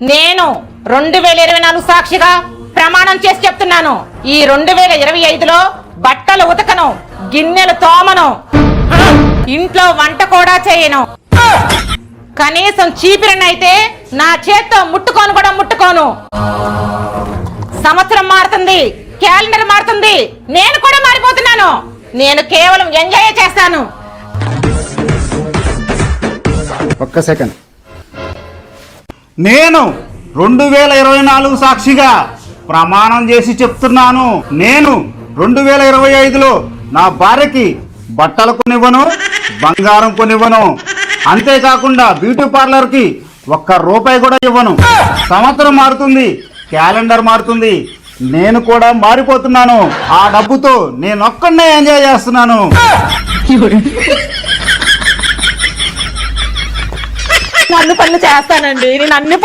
నేను 2024 సాక్షిగా ప్రమాణం చేసి చెప్తున్నాను. ఈ 2025లో బట్టలు ఉతకను, గిన్నెలు తోమను, ఇంట్లో వంట కూడా చేయను. కనీసం చీపిరినైతే నా చేత్తో ముట్టుకోను. సంవత్సరం మారుతుంది, క్యాలెండర్ మారుతుంది, నేను కూడా మారిపోతున్నాను. నేను కేవలం ఎంజాయ్ చేస్తాను. ఒక్క సెకండ్. నేను 2024 సాక్షిగా ప్రమాణం చేసి చెప్తున్నాను. నేను 2025లో నా భార్యకి బట్టలు కొనివ్వను, బంగారం కొనివ్వను. అంతేకాకుండా బ్యూటీ పార్లర్కి ₹1 కూడా ఇవ్వను. సంవత్సరం మారుతుంది, క్యాలెండర్ మారుతుంది, నేను కూడా మారిపోతున్నాను. ఆ డబ్బుతో నేను ఒక్కడే ఎంజాయ్ చేస్తున్నాను. నన్ను పనులు చేస్తానండి, నేను అన్ని